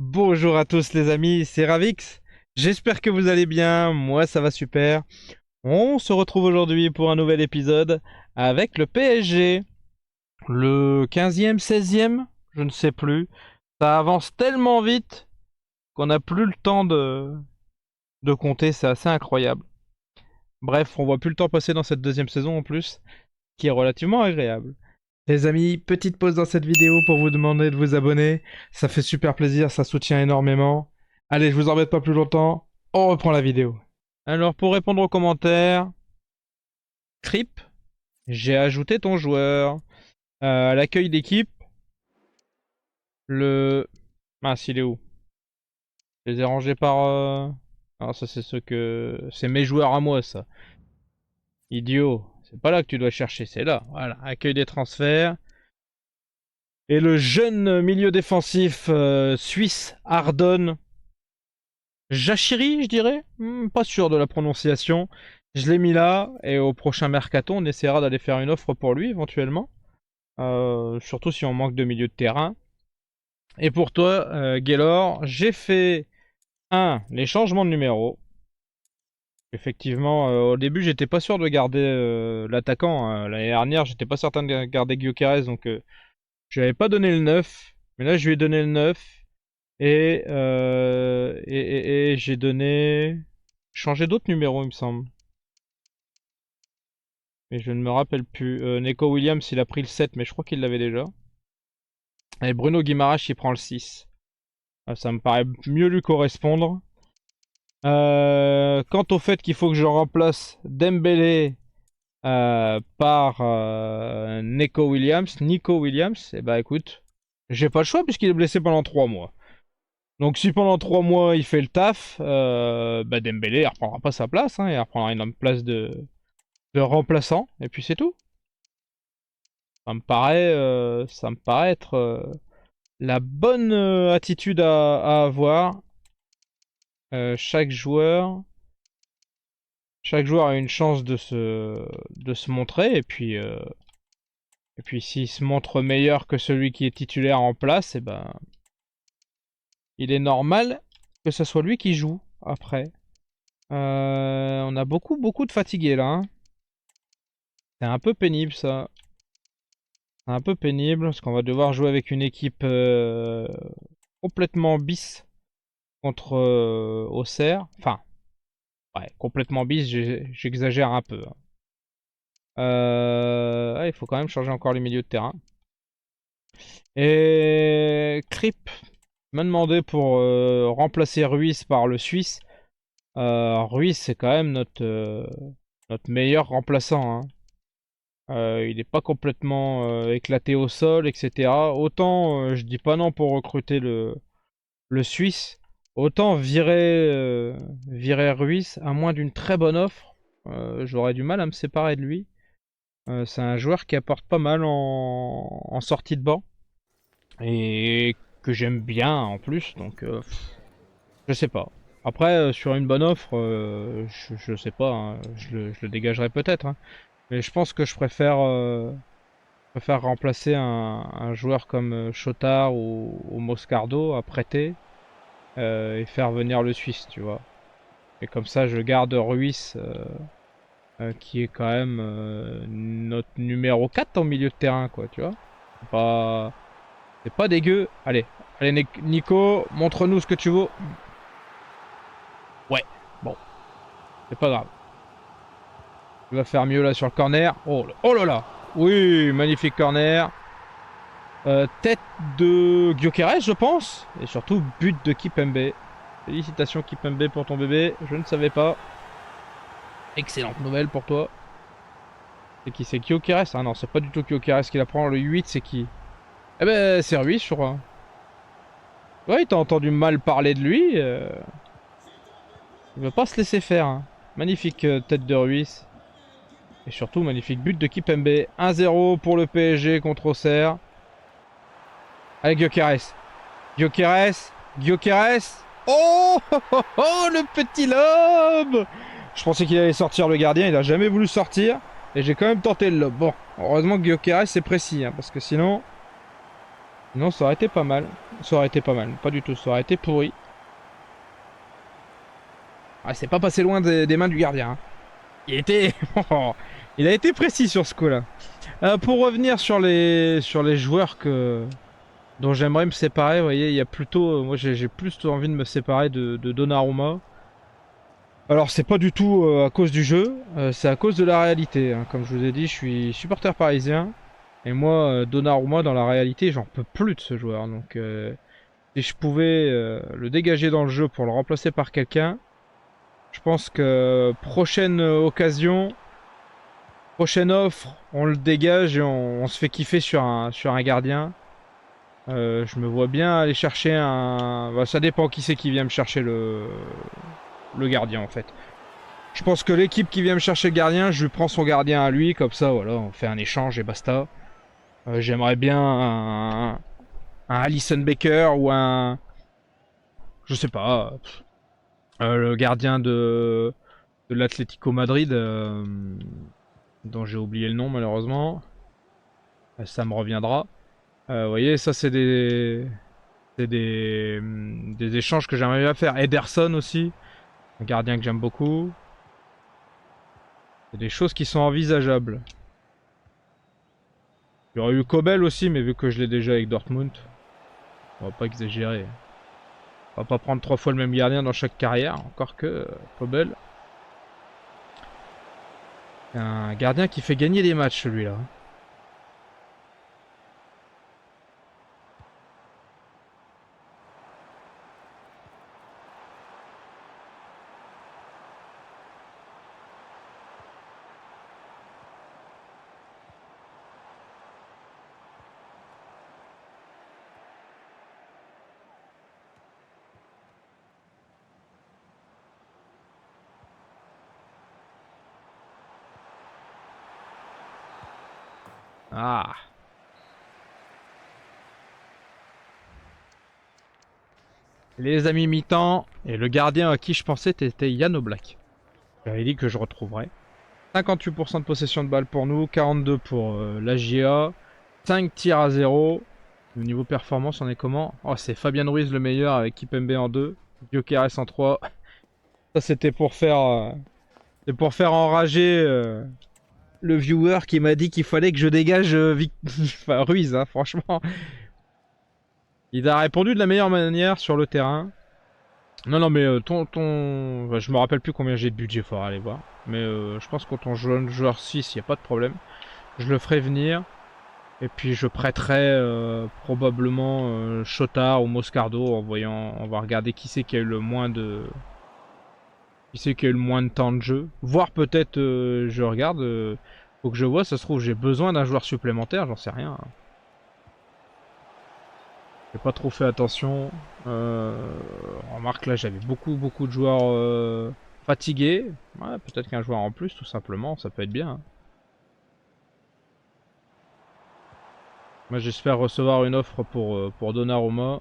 Bonjour à tous les amis, c'est Ravix. J'espère que vous allez bien, moi ça va super. On se retrouve aujourd'hui pour un nouvel épisode avec le PSG. Le 15e, 16e, je ne sais plus. Ça avance tellement vite qu'on n'a plus le temps de compter, c'est assez incroyable. Bref, on voit plus le temps passer dans cette deuxième saison en plus, qui est relativement agréable. Les amis, petite pause dans cette vidéo pour vous demander de vous abonner. Ça fait super plaisir, ça soutient énormément. Allez, je vous embête pas plus longtemps. On reprend la vidéo. Alors, pour répondre aux commentaires, Crip, j'ai ajouté ton joueur. À l'accueil d'équipe, le... Mince, il est où? Je les ai rangés par... Alors ça, c'est ceux que... C'est mes joueurs à moi, ça. Idiot. C'est pas là que tu dois chercher, c'est là. Voilà, accueil des transferts. Et le jeune milieu défensif suisse, Ardon, Jachiri, je dirais. Pas sûr de la prononciation. Je l'ai mis là, et au prochain mercato, on essaiera d'aller faire une offre pour lui, éventuellement. Surtout si on manque de milieu de terrain. Et pour toi, Gaylor, j'ai fait les changements de numéro. Effectivement, au début, j'étais pas sûr de garder l'attaquant, hein. L'année dernière, j'étais pas certain de garder Gyökeres, donc je n'avais pas donné le 9. Mais là, je lui ai donné le 9. Et j'ai donné... Changé d'autres numéros, il me semble. Mais je ne me rappelle plus. Neko Williams, il a pris le 7, mais je crois qu'il l'avait déjà. Et Bruno Guimaraes, il prend le 6. Ça me paraît mieux lui correspondre. Quant au fait qu'il faut que je remplace Dembélé par Nico Williams, et bah écoute, j'ai pas le choix puisqu'il est blessé pendant 3 mois. Donc si pendant 3 mois il fait le taf, bah Dembélé il reprendra pas sa place, hein, il reprendra une place de remplaçant, et puis c'est tout. Ça me paraît être la bonne attitude à avoir. Chaque joueur a une chance de se montrer, et puis s'il se montre meilleur que celui qui est titulaire en place, et ben il est normal que ce soit lui qui joue après. On a beaucoup de fatigués là, hein. C'est un peu pénible ça. C'est un peu pénible parce qu'on va devoir jouer avec une équipe complètement bis contre Auxerre. Enfin, ouais, complètement bis, j'exagère un peu, hein. Il faut quand même changer encore les milieux de terrain. Et Krip m'a demandé pour remplacer Ruiz par le Suisse. Ruiz, c'est quand même notre meilleur remplaçant, hein. Il n'est pas complètement éclaté au sol, etc. Autant je dis pas non pour recruter le Suisse, autant virer Ruiz, à moins d'une très bonne offre, j'aurais du mal à me séparer de lui. C'est un joueur qui apporte pas mal en sortie de banc, et que j'aime bien en plus, donc je sais pas. Après, sur une bonne offre, je sais pas, hein, je le dégagerai peut-être, hein. Mais je pense que je préfère remplacer un joueur comme Chotard ou Moscardo à prêter et faire venir le Suisse, tu vois. Et comme ça, je garde Ruiz, qui est quand même notre numéro 4 en milieu de terrain, quoi, tu vois. C'est pas dégueu. Allez, Nico, montre-nous ce que tu vaux. Ouais, bon, c'est pas grave. Il va faire mieux là sur le corner. Oh là là. Oui, magnifique corner. Tête de Gyökeres, je pense. Et surtout, but de Kipembe. Félicitations Kipembe pour ton bébé. Je ne savais pas. Excellente nouvelle pour toi. C'est qui? C'est Gyökeres? Ah non, c'est pas du tout Gyökeres qui la prend. Le 8, c'est qui? Eh ben, c'est Ruiz, je crois. Ouais, t'as entendu mal parler de lui. Il veut pas se laisser faire, hein. Magnifique tête de Ruiz. Et surtout, magnifique but de Kipembe. 1-0 pour le PSG contre Auxerre. Allez, Gyökeres. Gyökeres. Oh, oh, oh, oh, le petit lob. Je pensais qu'il allait sortir le gardien. Il a jamais voulu sortir. Et j'ai quand même tenté le lob. Bon, heureusement que Gyökeres c'est précis, hein, parce que sinon ça aurait été pas mal. Ça aurait été pas mal. Pas du tout, ça aurait été pourri. Ah, c'est pas passé loin des mains du gardien, hein. Il était... Il a été précis sur ce coup-là. Pour revenir sur les joueurs dont j'aimerais me séparer, vous voyez, il y a plutôt... moi, j'ai plus envie de me séparer de Donnarumma. Alors, c'est pas du tout à cause du jeu, c'est à cause de la réalité, hein. Comme je vous ai dit, je suis supporter parisien. Et moi, Donnarumma, dans la réalité, j'en peux plus de ce joueur. Donc, si je pouvais le dégager dans le jeu pour le remplacer par quelqu'un, je pense que prochaine occasion, prochaine offre, on le dégage et on se fait kiffer sur un gardien. Je me vois bien aller chercher un... Bah, ça dépend qui c'est qui vient me chercher le gardien en fait. Je pense que l'équipe qui vient me chercher le gardien, je lui prends son gardien à lui, comme ça voilà, on fait un échange et basta. J'aimerais bien un Alisson Becker ou un... Je sais pas, le gardien de l'Atlético Madrid, dont j'ai oublié le nom malheureusement. Ça me reviendra. Vous voyez, ça c'est des échanges que j'aimerais bien faire. Ederson aussi, un gardien que j'aime beaucoup. C'est des choses qui sont envisageables. Il y aurait eu Kobel aussi, mais vu que je l'ai déjà avec Dortmund, on va pas exagérer. On va pas prendre 3 fois le même gardien dans chaque carrière, encore que Kobel. Un gardien qui fait gagner des matchs celui-là. Ah. Les amis mi-temps, et le gardien à qui je pensais était Yann Oblak. J'avais dit que je retrouverais. 58% de possession de balle pour nous, 42 pour la GA, 5 tirs à 0. Au niveau performance, on est comment? Oh, c'est Fabien Ruiz le meilleur avec Kipembe en 2, Gyökeres en 3. Ça, c'est pour faire enrager le viewer qui m'a dit qu'il fallait que je dégage enfin, Ruiz, hein, franchement. Il a répondu de la meilleure manière sur le terrain. Non, non, mais enfin, je me rappelle plus combien j'ai de budget, faudra aller voir. Mais je pense que quand on joue un joueur 6, il n'y a pas de problème. Je le ferai venir. Et puis je prêterai probablement Chotard ou Moscardo en voyant. On va regarder qui c'est qui a eu le moins de. Qui c'est qui a eu le moins de temps de jeu. Voire peut-être je regarde. Faut que je vois, ça se trouve j'ai besoin d'un joueur supplémentaire, j'en sais rien, hein. J'ai pas trop fait attention. Remarque là j'avais beaucoup de joueurs fatigués. Ouais, peut-être qu'un joueur en plus tout simplement, ça peut être bien, hein. Moi j'espère recevoir une offre pour Donnarumma.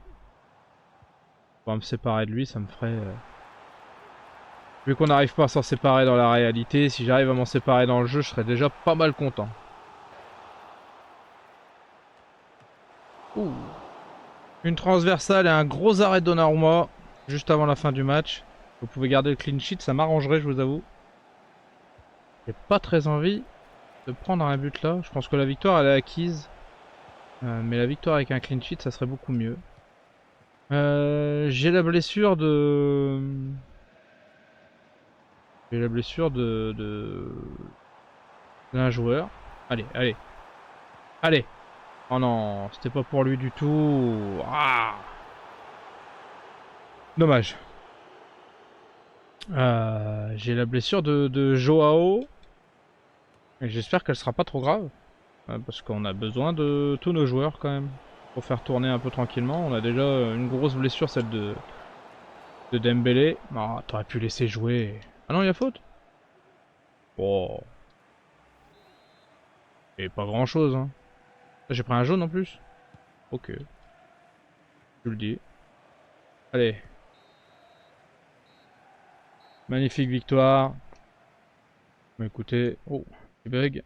Pour me séparer de lui, ça me ferait... Vu qu'on n'arrive pas à s'en séparer dans la réalité, si j'arrive à m'en séparer dans le jeu, je serais déjà pas mal content. Ouh. Une transversale et un gros arrêt de Donnarumma juste avant la fin du match. Vous pouvez garder le clean sheet, ça m'arrangerait, je vous avoue. J'ai pas très envie de prendre un but là. Je pense que la victoire elle est acquise. Mais la victoire avec un clean sheet, ça serait beaucoup mieux. J'ai la blessure de... J'ai la blessure d'un joueur. Allez, allez, allez. Oh non, c'était pas pour lui du tout. Ah, dommage. J'ai la blessure de Joao. Et j'espère qu'elle sera pas trop grave. Parce qu'on a besoin de tous nos joueurs quand même. Pour faire tourner un peu tranquillement. On a déjà une grosse blessure, celle de Dembélé. Ah, t'aurais pu laisser jouer. Ah non, il y a faute. Oh. Et pas grand chose, hein. J'ai pris un jaune en plus. Ok. Je le dis. Allez. Magnifique victoire. Bah, écoutez. Oh, bug.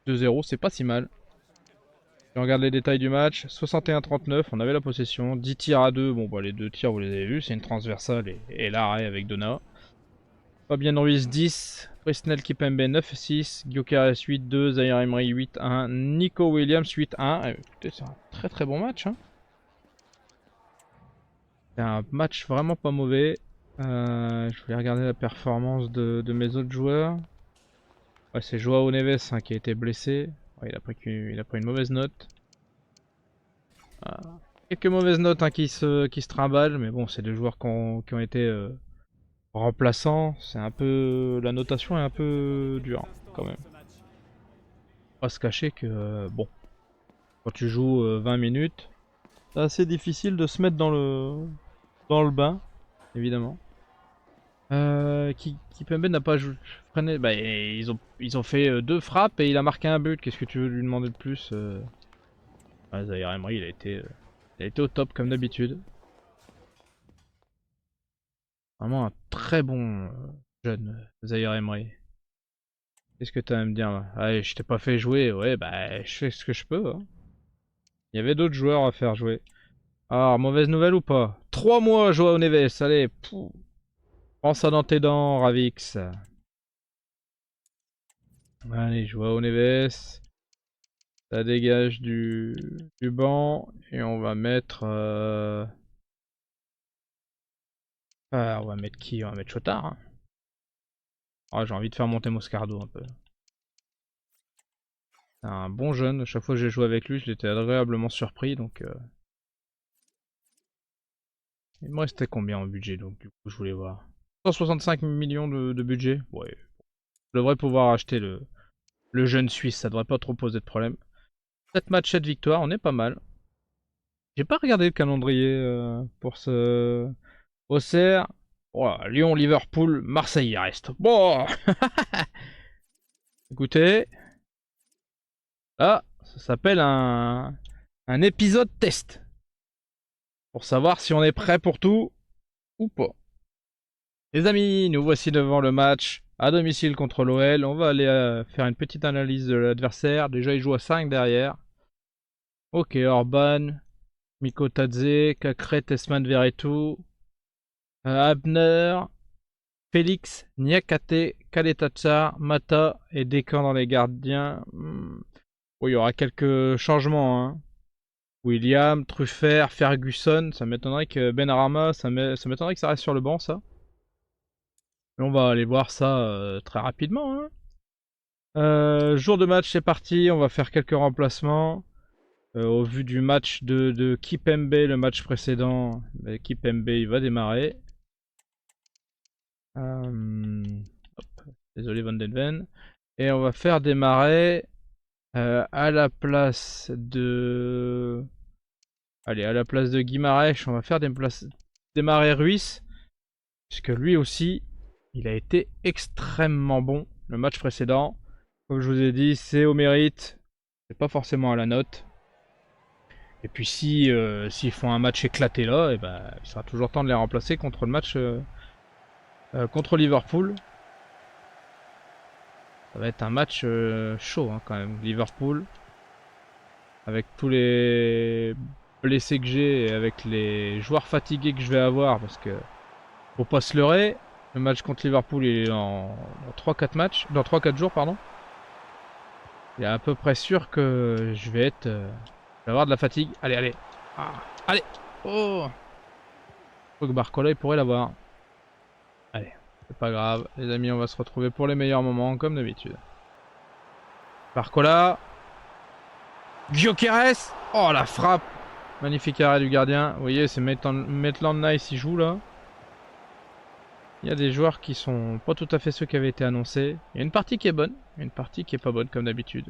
2-0, c'est pas si mal. Si on regarde les détails du match, 61-39, on avait la possession, 10 tirs à 2, bon bah les 2 tirs vous les avez vus, c'est une transversale et l'arrêt avec Donna. Fabien Ruiz 10, Presnel Kipembe 9-6, Gyökeres 8-2, Zaire Emery 8-1, Nico Williams 8-1. Écoutez, c'est un très très bon match. Hein. C'est un match vraiment pas mauvais. Je voulais regarder la performance de mes autres joueurs. Ouais, c'est Joao Neves hein, qui a été blessé. Ouais, il a pris une mauvaise note. Quelques mauvaises notes hein, qui se trimballent, mais bon, c'est des joueurs qui ont été remplaçants. C'est un peu. La notation est un peu dure quand même. On va se cacher que, bon, quand tu joues 20 minutes, c'est assez difficile de se mettre dans le bain, évidemment. Kipembe n'a pas freiné. Bah, ils ont fait 2 frappes et il a marqué un but. Qu'est-ce que tu veux lui demander de plus Zaire Emery, il a été au top comme d'habitude. Vraiment un très bon jeune Zaire Emery. Qu'est-ce que t'as à me dire là? Ah, je t'ai pas fait jouer. Ouais, bah, je fais ce que je peux. Hein. Il y avait d'autres joueurs à faire jouer. Ah, mauvaise nouvelle ou pas? 3 mois, Joao Neves. Allez, prends ça dans tes dents, Ravix. Allez, Joao Neves. Ça dégage du banc. Et on va mettre... Ah, on va mettre qui? On va mettre Chotard. Hein. Ah, j'ai envie de faire monter Moscardo un peu. C'est un bon jeune. À chaque fois que j'ai joué avec lui, j'étais agréablement surpris. Donc, il me restait combien en budget? Donc, du coup, je voulais voir. 165 millions de budget. Ouais. Je devrais pouvoir acheter le jeune Suisse. Ça devrait pas trop poser de problème. 7 matchs, 7 victoires. On est pas mal. J'ai pas regardé le calendrier pour ce Auxerre. Oh, Lyon, Liverpool, Marseille, il reste. Bon, écoutez, là, ça s'appelle un épisode test. Pour savoir si on est prêt pour tout ou pas. Les amis, nous voici devant le match à domicile contre l'OL. On va aller faire une petite analyse de l'adversaire. Déjà, il joue à 5 derrière. Ok, Orban, Miko Tadze, Kakret, Tesman Veretout, Abner, Félix, Niakate, Kaletatsar, Mata et Dekan dans les gardiens. Bon, il y aura quelques changements. Hein. William, Truffert, Ferguson. Ça m'étonnerait que Benrahma, ça m'étonnerait que ça reste sur le banc, ça. Mais on va aller voir ça très rapidement. Hein. Jour de match, c'est parti. On va faire quelques remplacements. Au vu du match de Kipembe, le match précédent, Kipembe il va démarrer. Hop, désolé Van den Ven. Et on va faire démarrer à la place de... Allez, à la place de Guimarães, on va faire démarrer Ruiz. Puisque lui aussi, il a été extrêmement bon le match précédent. Comme je vous ai dit, c'est au mérite. C'est pas forcément à la note. Et puis si s'ils font un match éclaté là, et ben, il sera toujours temps de les remplacer contre le match contre Liverpool. Ça va être un match chaud hein, quand même. Liverpool, avec tous les blessés que j'ai et avec les joueurs fatigués que je vais avoir, parce que faut pas se leurrer, le match contre Liverpool il est dans 3-4 matchs, dans 3-4 jours pardon. Il est à peu près sûr que je vais être, je vais avoir de la fatigue. Allez, allez, allez, oh, je crois que Barcola il pourrait l'avoir. Allez, c'est pas grave, les amis, on va se retrouver pour les meilleurs moments comme d'habitude. Barcola, Gyökeres, oh la frappe, magnifique arrêt du gardien. Vous voyez, c'est Maitland Nice qui joue là. Il y a des joueurs qui sont pas tout à fait ceux qui avaient été annoncés. Il y a une partie qui est bonne, une partie qui est pas bonne comme d'habitude.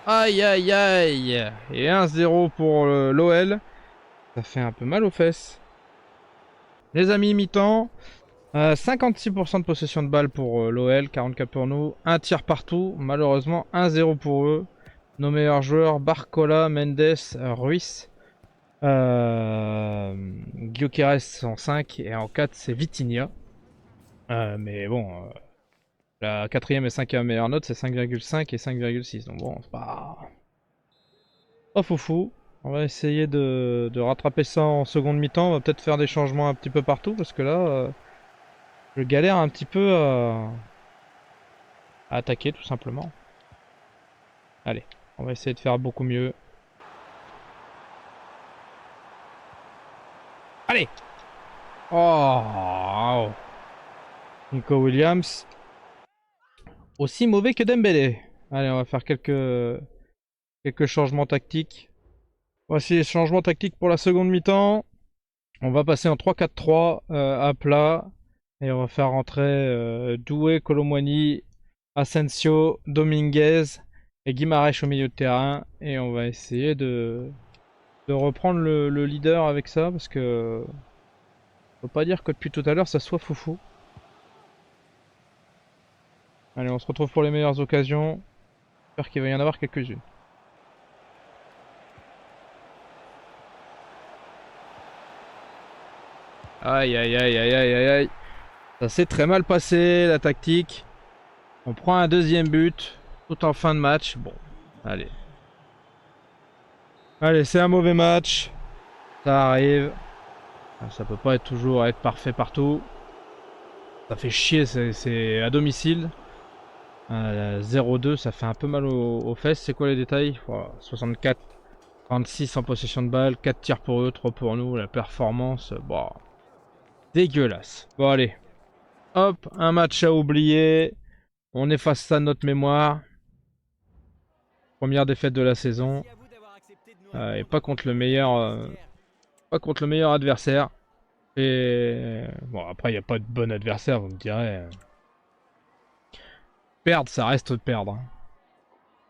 Aïe aïe aïe. Et 1-0 pour l'OL. Ça fait un peu mal aux fesses. Les amis, mi-temps. 56% de possession de balle pour l'OL, 44 pour nous. Un tir partout, malheureusement 1-0 pour eux. Nos meilleurs joueurs, Barcola, Mendes, Ruiz. Gyökeres en 5 et en 4 c'est Vitinha. Mais bon, La quatrième et cinquième meilleure note, c'est 5,5 et 5,6. Donc bon, c'est pas foufou. On va essayer de rattraper ça en seconde mi-temps. On va peut-être faire des changements un petit peu partout parce que là, je galère un petit peu à attaquer tout simplement. Allez, on va essayer de faire beaucoup mieux. Allez! Oh! Nico Williams. Aussi mauvais que Dembélé. Allez, on va faire quelques changements tactiques. Voici les changements tactiques pour la seconde mi-temps. On va passer en 3-4-3 à plat. Et on va faire rentrer Doué, Colomwani, Asensio, Dominguez et Guimarães au milieu de terrain. Et on va essayer de reprendre le leader avec ça. Parce que faut pas dire que depuis tout à l'heure ça soit foufou. Allez, on se retrouve pour les meilleures occasions. J'espère qu'il va y en avoir quelques-unes. Aïe aïe aïe aïe aïe aïe aïe. Ça s'est très mal passé la tactique. On prend un deuxième but tout en fin de match. Bon, allez. Allez, c'est un mauvais match. Ça arrive. Ça peut pas toujours être parfait partout. Ça fait chier, c'est à domicile. 0-2, ça fait un peu mal aux fesses. C'est quoi les détails? 64, 36 en possession de balle, 4 tirs pour eux, 3 pour nous. La performance, bon, dégueulasse. Bon, allez. Hop, un match à oublier. On efface ça de notre mémoire. Première défaite de la saison. Et pas contre le meilleur adversaire. Et bon, après, il n'y a pas de bon adversaire, vous me direz. Perdre, ça reste perdre.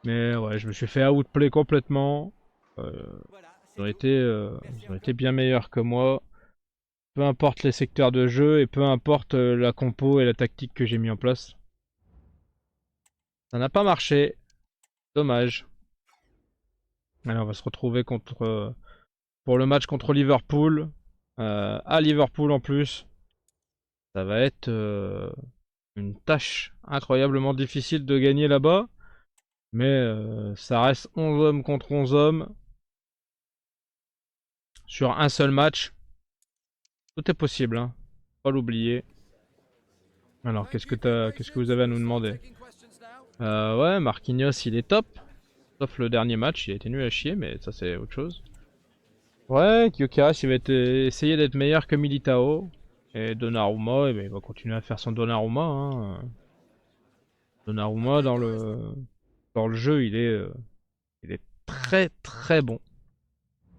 Mais ouais, je me suis fait outplay complètement. Ils ont été bien meilleurs que moi. Peu importe les secteurs de jeu et peu importe la compo et la tactique que j'ai mis en place. Ça n'a pas marché. Dommage. Allez, on va se retrouver pour le match contre Liverpool. À Liverpool en plus. Ça va être une tâche incroyablement difficile de gagner là-bas. Mais ça reste 11 hommes contre 11 hommes. Sur un seul match. Tout est possible, hein. Pas l'oublier. Alors, qu'est-ce que vous avez à nous demander? Ouais, Marquinhos, il est top. Sauf le dernier match, il a été nul à chier, mais ça c'est autre chose. Ouais, Gyökeres, il va essayer d'être meilleur que Militao. Et Donnarumma, eh ben, il va continuer à faire son Donnarumma. Hein. Donnarumma, dans le jeu, il est très très bon.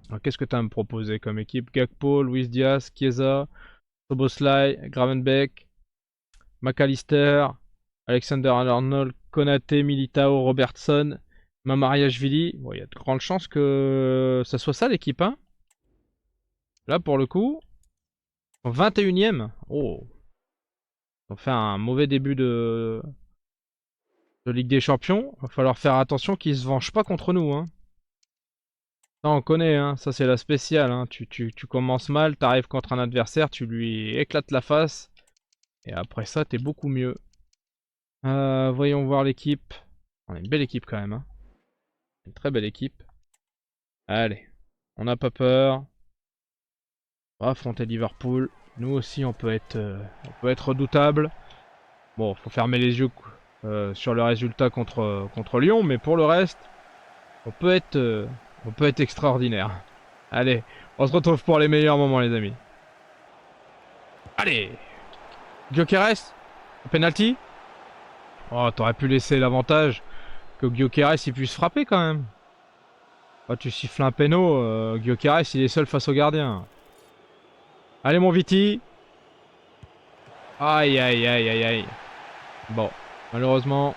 Alors, qu'est-ce que tu as à me proposer comme équipe? Gakpo, Luis Diaz, Chiesa, Szoboszlai, Gravenbeck, McAllister, Alexander-Arnold, Konaté, Militao, Robertson, Mamariashvili. Bon, il y a de grandes chances que ça soit ça l'équipe, hein. Là, pour le coup, 21ème. Oh, on fait un mauvais début de Ligue des Champions. Va falloir faire attention qu'ils se vengent pas contre nous, hein. Ça, on connaît, hein. Ça, c'est la spéciale, hein. Tu commences mal, t'arrives contre un adversaire, tu lui éclates la face. Et après ça, t'es beaucoup mieux. Voyons voir l'équipe. On a une belle équipe quand même, hein. Une très belle équipe. Allez, on n'a pas peur. On va affronter Liverpool. Nous aussi, on peut être redoutable. Bon, faut fermer les yeux sur le résultat contre Lyon, mais pour le reste, on peut être extraordinaire. Allez, on se retrouve pour les meilleurs moments, les amis. Allez, Gyökeres, penalty. Oh, t'aurais pu laisser l'avantage que Gyökeres il puisse frapper quand même. Oh, tu siffles un péno, Gyökeres il est seul face au gardien. Allez mon Viti. Aïe aïe aïe aïe aïe. Bon, malheureusement,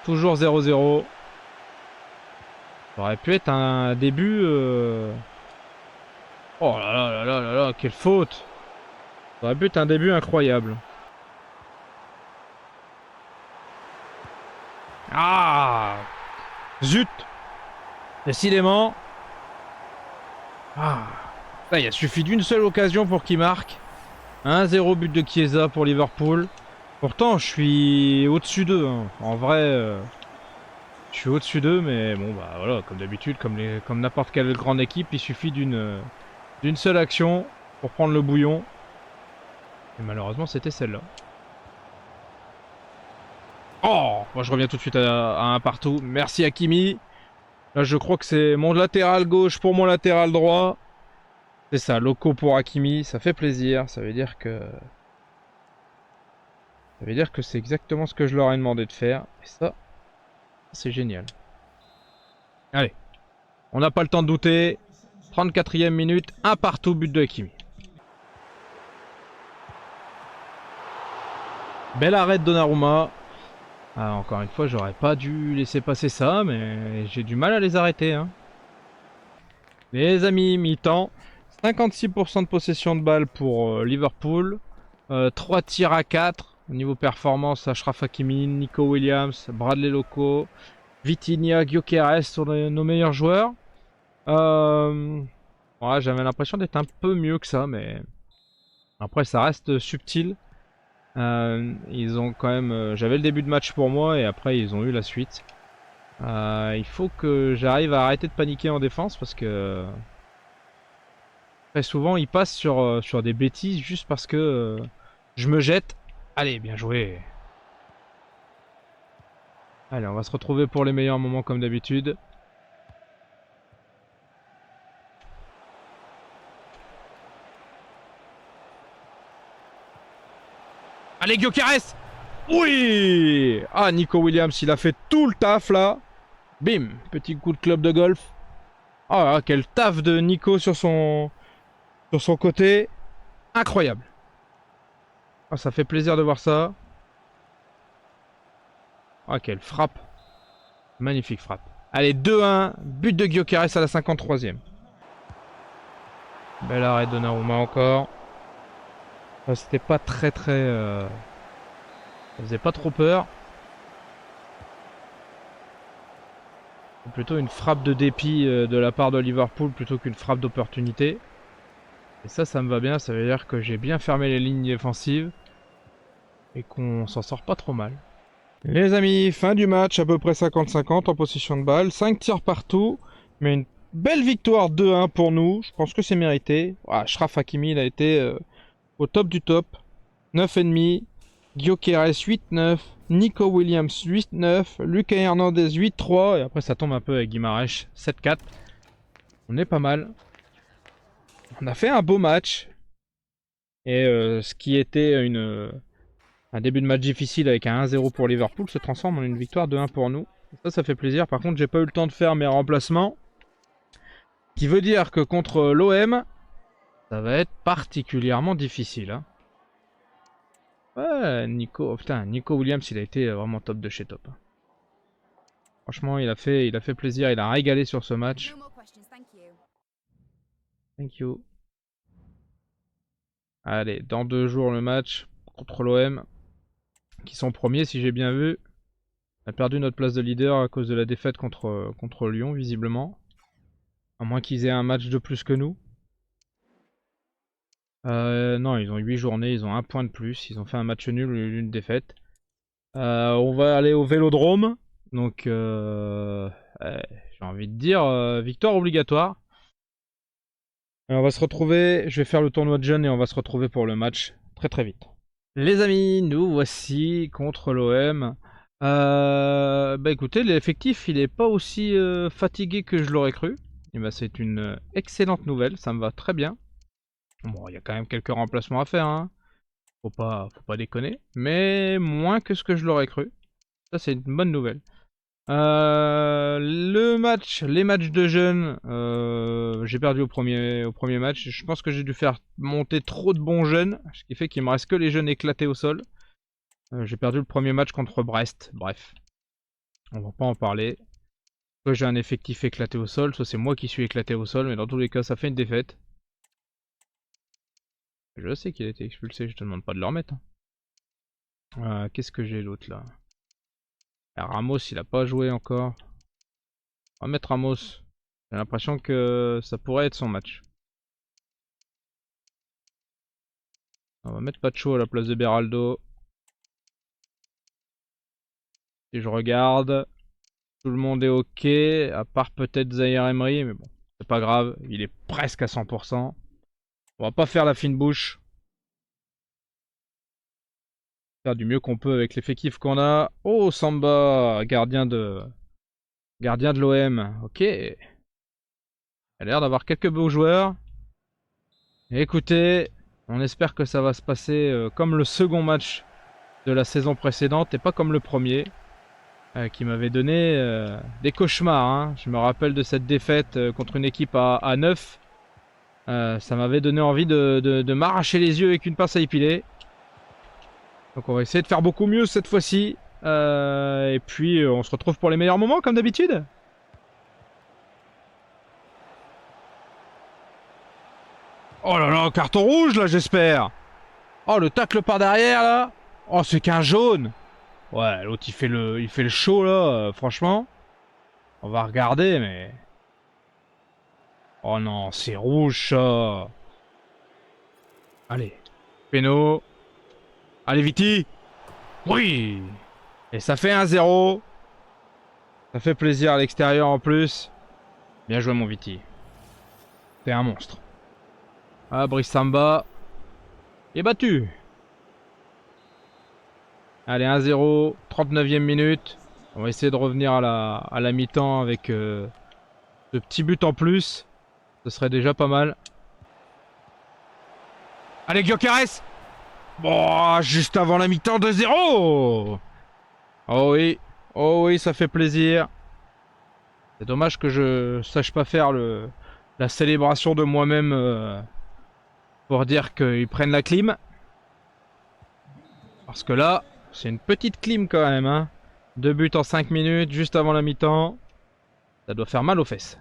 toujours 0-0. Ça aurait pu être un début... Oh là là là là là là, quelle faute. Ça aurait pu être un début incroyable. Ah, zut. Décidément. Ah. Là, il a suffi d'une seule occasion pour qu'il marque. 1-0 but de Chiesa pour Liverpool. Pourtant, je suis au-dessus d'eux. Hein. En vrai, je suis au-dessus d'eux, mais bon, bah voilà, comme d'habitude, comme n'importe quelle grande équipe, il suffit d'une seule action pour prendre le bouillon. Et malheureusement, c'était celle-là. Oh, moi je reviens tout de suite à un partout. Merci Hakimi. Là, je crois que c'est mon latéral gauche pour mon latéral droit. C'est ça, loco pour Hakimi. Ça fait plaisir. Ça veut dire que c'est exactement ce que je leur ai demandé de faire. Et ça, c'est génial. Allez, on n'a pas le temps de douter. 34e minute, un partout, but de Hakimi. Bel arrêt de Donnarumma. Ah, encore une fois, j'aurais pas dû laisser passer ça, mais j'ai du mal à les arrêter. Hein. Les amis, mi-temps. 56% de possession de balle pour Liverpool. 3 tirs à 4. Au niveau performance, Achraf Hakimi, Nico Williams, Bradley Loco, Vitinha, Gyökeres sont nos meilleurs joueurs. Ouais, j'avais l'impression d'être un peu mieux que ça, mais après ça reste subtil. Ils ont quand même. J'avais le début de match pour moi et après ils ont eu la suite. Il faut que j'arrive à arrêter de paniquer en défense parce que très souvent ils passent sur des bêtises juste parce que je me jette. Allez, bien joué. Allez, on va se retrouver pour les meilleurs moments comme d'habitude. Allez, Gyökeres! Oui! Ah, Nico Williams, il a fait tout le taf là. Bim! Petit coup de club de golf. Ah, quel taf de Nico sur son côté. Incroyable. Ah, ça fait plaisir de voir ça. Ah, quelle frappe. Magnifique frappe. Allez, 2-1. But de Gyökeres à la 53e. Bel arrêt de Donnarumma encore. C'était pas très. Ça faisait pas trop peur. C'est plutôt une frappe de dépit de la part de Liverpool plutôt qu'une frappe d'opportunité. Et ça me va bien. Ça veut dire que j'ai bien fermé les lignes défensives. Et qu'on s'en sort pas trop mal. Les amis, fin du match, à peu près 50-50 en possession de balle. 5 tirs partout. Mais une belle victoire 2-1 pour nous. Je pense que c'est mérité. Achraf Hakimi, il a été au top du top. 9,5. Gyökeres 8-9. Nico Williams 8-9. Lucas Hernandez 8-3. Et après, ça tombe un peu avec Guimarães 7-4. On est pas mal. On a fait un beau match. Et ce qui était un début de match difficile avec un 1-0 pour Liverpool se transforme en une victoire de 1 pour nous. Ça fait plaisir. Par contre, j'ai pas eu le temps de faire mes remplacements. Ce qui veut dire que contre l'OM, ça va être particulièrement difficile. Hein. Ouais, Nico Williams, il a été vraiment top de chez top. Franchement, il a fait plaisir, il a régalé sur ce match. Thank you. Allez, dans 2 jours le match contre l'OM, qui sont premiers si j'ai bien vu. On a perdu notre place de leader à cause de la défaite contre Lyon, visiblement. À moins qu'ils aient un match de plus que nous. Non, ils ont 8 journées, ils ont 1 point de plus. Ils ont fait un match nul et une défaite. On va aller au Vélodrome. Donc, j'ai envie de dire victoire obligatoire. On va se retrouver, je vais faire le tournoi de jeunes et on va se retrouver pour le match très très vite. Les amis, nous voici contre l'OM. Bah écoutez, l'effectif il est pas aussi fatigué que je l'aurais cru. Et bah c'est une excellente nouvelle, ça me va très bien. Bon, il y a quand même quelques remplacements à faire, hein. Faut pas déconner. Mais moins que ce que je l'aurais cru. Ça c'est une bonne nouvelle. Les matchs de jeunes, j'ai perdu au premier match. Je pense que j'ai dû faire monter trop de bons jeunes, ce qui fait qu'il me reste que les jeunes éclatés au sol. J'ai perdu le premier match contre Brest. Bref, on va pas en parler. Soit j'ai un effectif éclaté au sol, soit c'est moi qui suis éclaté au sol, mais dans tous les cas, ça fait une défaite. Je sais qu'il a été expulsé, je te demande pas de le remettre. Qu'est-ce que j'ai l'autre là? Ramos, il a pas joué encore. On va mettre Ramos. J'ai l'impression que ça pourrait être son match. On va mettre Pacho à la place de Beraldo. Si je regarde, tout le monde est ok, à part peut-être Zaïre Emery, mais bon, c'est pas grave, il est presque à 100%. On va pas faire la fine bouche. Faire du mieux qu'on peut avec l'effectif qu'on a. Oh, Samba, gardien de l'OM. Ok. Il a l'air d'avoir quelques beaux joueurs. Et écoutez, on espère que ça va se passer comme le second match de la saison précédente et pas comme le premier. Qui m'avait donné des cauchemars. Hein. Je me rappelle de cette défaite contre une équipe à 9. Ça m'avait donné envie de m'arracher les yeux avec une pince à épiler. Donc on va essayer de faire beaucoup mieux cette fois-ci. Et puis on se retrouve pour les meilleurs moments comme d'habitude. Oh là là, carton rouge là j'espère. Oh le tacle par derrière là. Oh c'est qu'un jaune. Ouais l'autre il fait le show là, franchement. On va regarder mais... Oh non c'est rouge ça. Allez. Péno. Allez Viti. Oui. Et ça fait 1-0. Ça fait plaisir à l'extérieur en plus. Bien joué mon Viti. T'es un monstre. Ah Brice Samba est battu. Allez 1-0. 39e minute. On va essayer de revenir à la mi-temps avec ce petit but en plus. Ce serait déjà pas mal. Allez Gyökeres. Bon, juste avant la mi-temps 2-0. Oh oui. Oh oui, ça fait plaisir. C'est dommage que je sache pas faire la célébration de moi-même pour dire qu'ils prennent la clim. Parce que là, c'est une petite clim quand même. Hein. 2 buts en 5 minutes, juste avant la mi-temps. Ça doit faire mal aux fesses.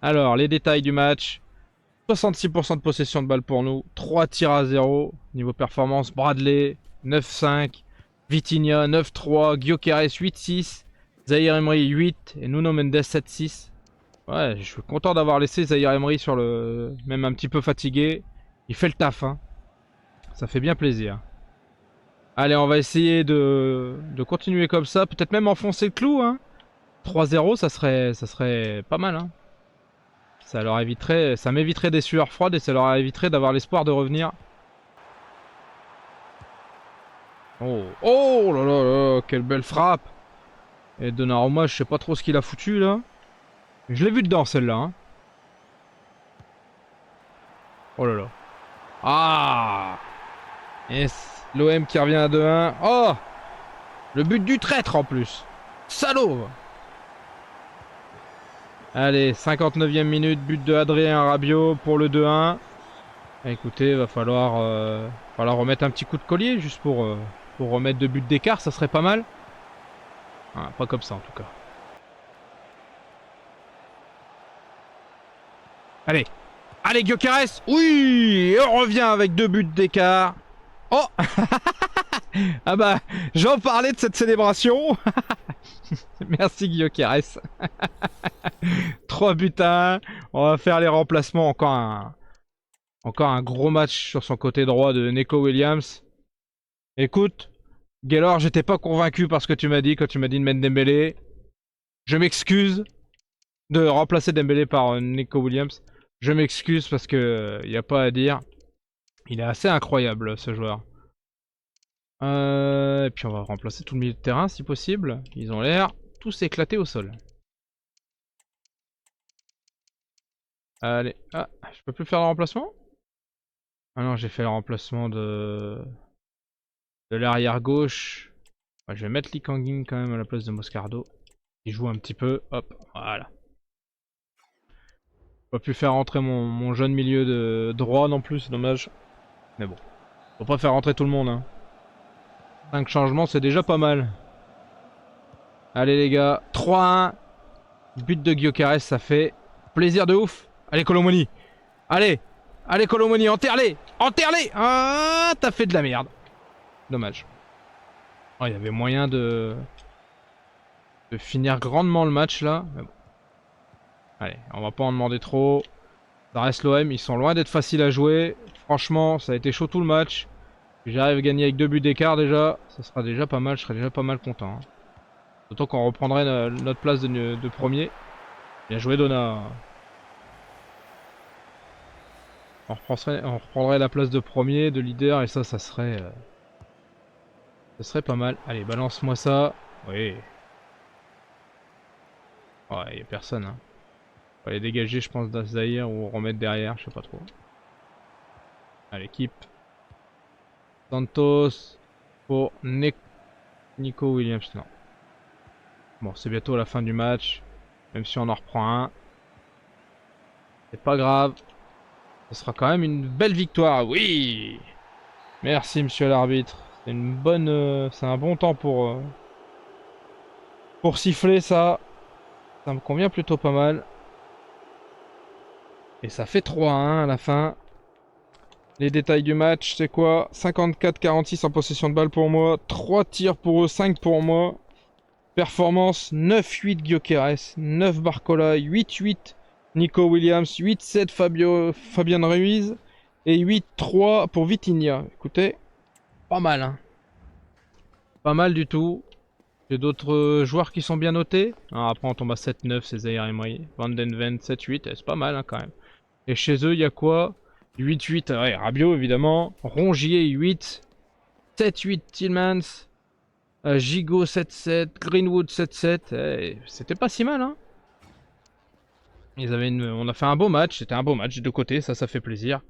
Alors, les détails du match. 66% de possession de balle pour nous. 3 tirs à 0. Niveau performance, Bradley, 9-5. Vitinha, 9-3. Gyökeres, 8-6. Zaïre Emery, 8. Et Nuno Mendes, 7-6. Ouais, je suis content d'avoir laissé Zaïre Emery sur le... Même un petit peu fatigué. Il fait le taf, hein. Ça fait bien plaisir. Allez, on va essayer de continuer comme ça. Peut-être même enfoncer le clou, hein. 3-0, ça serait pas mal, hein. Ça leur éviterait, ça m'éviterait des sueurs froides et ça leur éviterait d'avoir l'espoir de revenir. Oh, oh là là là, quelle belle frappe. Et Donnarumma, je sais pas trop ce qu'il a foutu là. Je l'ai vu dedans celle-là. Hein. Oh là là. Ah. Yes. L'OM qui revient à 2-1. Oh. Le but du traître en plus. Salaud. Allez, 59e minute, but de Adrien Rabiot pour le 2-1. Écoutez, va falloir remettre un petit coup de collier juste pour remettre 2 buts d'écart, ça serait pas mal. Ah, pas comme ça en tout cas. Allez, allez Gyökeres. Oui, on revient avec 2 buts d'écart. Oh. Ah bah, j'en parlais de cette célébration. Merci Gyökeres. 3 buts à 1. On va faire les remplacements. Encore un gros match sur son côté droit de Neco Williams. Écoute, Gaylor, j'étais pas convaincu par ce que tu m'as dit quand tu m'as dit de mettre Dembélé. Je m'excuse de remplacer Dembélé par Neco Williams. Je m'excuse parce que y a pas à dire. Il est assez incroyable ce joueur. Et puis on va remplacer tout le milieu de terrain si possible. Ils ont l'air tous éclatés au sol. Allez, ah, je peux plus faire le remplacement? Ah non, j'ai fait le remplacement de l'arrière gauche. Ouais, je vais mettre Lee Kangin quand même à la place de Moscardo. Il joue un petit peu, hop, voilà. Pas pu faire rentrer mon jeune milieu de droit non plus, c'est dommage. Mais bon, faut pas faire rentrer tout le monde. Hein. 5 changements, c'est déjà pas mal. Allez les gars, 3-1. But de Gyökeres, ça fait plaisir de ouf. Allez Colomoni, allez, allez Colomoni, enterre-les, enterre-les. Ah, t'as fait de la merde. Dommage. Oh, il y avait moyen de finir grandement le match là. Mais bon. Allez, on va pas en demander trop. Ça reste l'OM, ils sont loin d'être faciles à jouer. Franchement, ça a été chaud tout le match. Si j'arrive à gagner avec 2 buts d'écart déjà, ça sera déjà pas mal, je serai déjà pas mal content. Hein. D'autant qu'on reprendrait notre place de premier. Bien joué Donna. On reprendrait la place de premier, de leader, et ça serait pas mal. Allez, balance-moi ça. Oui. Ouais, y a personne. Hein. On va les dégager, je pense, d'Azahir ou remettre derrière, je sais pas trop. Allez, l'équipe. Santos pour Nico Williams. Non. Bon, c'est bientôt la fin du match. Même si on en reprend un. C'est pas grave. Ce sera quand même une belle victoire. Oui! Merci, monsieur l'arbitre. C'est une bonne. C'est un bon temps pour siffler ça. Ça me convient plutôt pas mal. Et ça fait 3-1 à la fin. Les détails du match, c'est quoi? 54-46 en possession de balle pour moi. 3 tirs pour eux, 5 pour moi. Performance 9-8 Gyökeres, 9 Barcola, 8-8 Nico Williams, 8-7 Fabian Ruiz et 8-3 pour Vitinha. Écoutez, pas mal, hein. Pas mal du tout. J'ai d'autres joueurs qui sont bien notés. Ah, après on tombe à 7-9, c'est Zaire Emery. Van den Ven 7-8, c'est pas mal hein, quand même. Et chez eux, il y a quoi? 8-8, ouais, Rabiot évidemment. Rongier 8. 7-8 Tillmans. Gigot 7-7. Greenwood 7-7. C'était pas si mal hein. On a fait un beau match, c'était un beau match de côté, ça fait plaisir.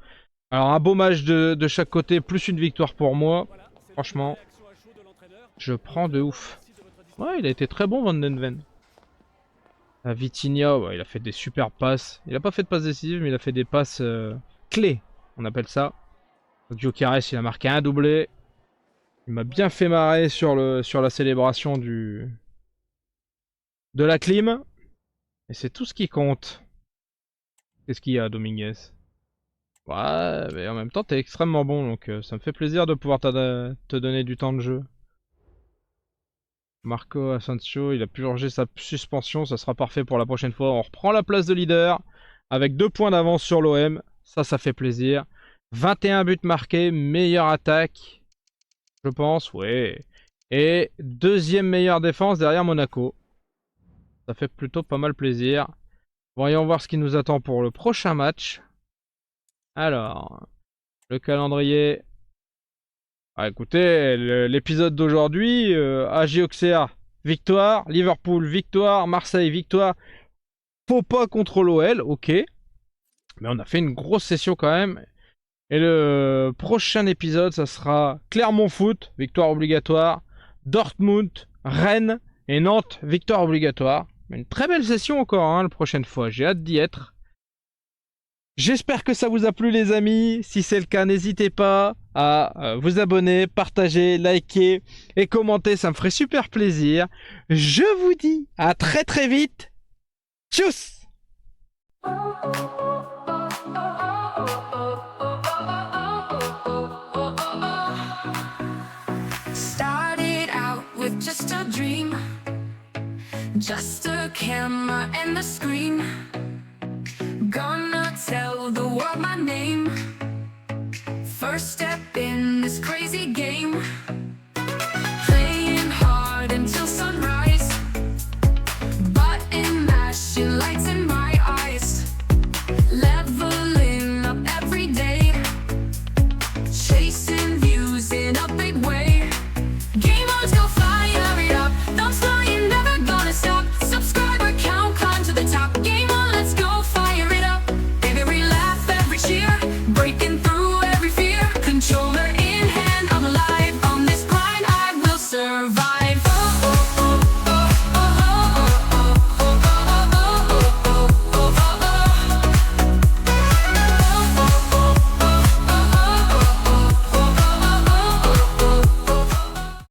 Alors un beau match de chaque côté, plus une victoire pour moi. Franchement, je prends de ouf. Ouais, il a été très bon Van den Ven. Vitinha, ouais, il a fait des super passes. Il a pas fait de passes décisives, mais il a fait des passes clés, on appelle ça. Gyökeres, il a marqué un doublé. Il m'a bien fait marrer sur la célébration de la clim. Et c'est tout ce qui compte. Qu'est-ce qu'il y a, Dominguez? Ouais, mais en même temps, t'es extrêmement bon, donc ça me fait plaisir de pouvoir te donner du temps de jeu. Marco Asensio, il a purgé sa suspension, ça sera parfait pour la prochaine fois. On reprend la place de leader avec 2 points d'avance sur l'OM. Ça fait plaisir. 21 buts marqués, meilleure attaque, je pense, ouais. Et deuxième meilleure défense derrière Monaco. Ça fait plutôt pas mal plaisir. Voyons voir ce qui nous attend pour le prochain match. Alors, le calendrier. Ah, écoutez, l'épisode d'aujourd'hui, AG Auxerre, victoire. Liverpool, victoire. Marseille, victoire. Faux pas contre l'OL, ok. Mais on a fait une grosse session quand même. Et le prochain épisode, ça sera Clermont Foot, victoire obligatoire. Dortmund, Rennes et Nantes, victoire obligatoire. Une très belle session encore, hein, la prochaine fois. J'ai hâte d'y être. J'espère que ça vous a plu les amis. Si c'est le cas, n'hésitez pas à vous abonner, partager, liker et commenter. Ça me ferait super plaisir. Je vous dis à très très vite. Tchuss! Started out with just a dream, just a camera and the screen. Gonna tell the world my name. First step in this crazy game.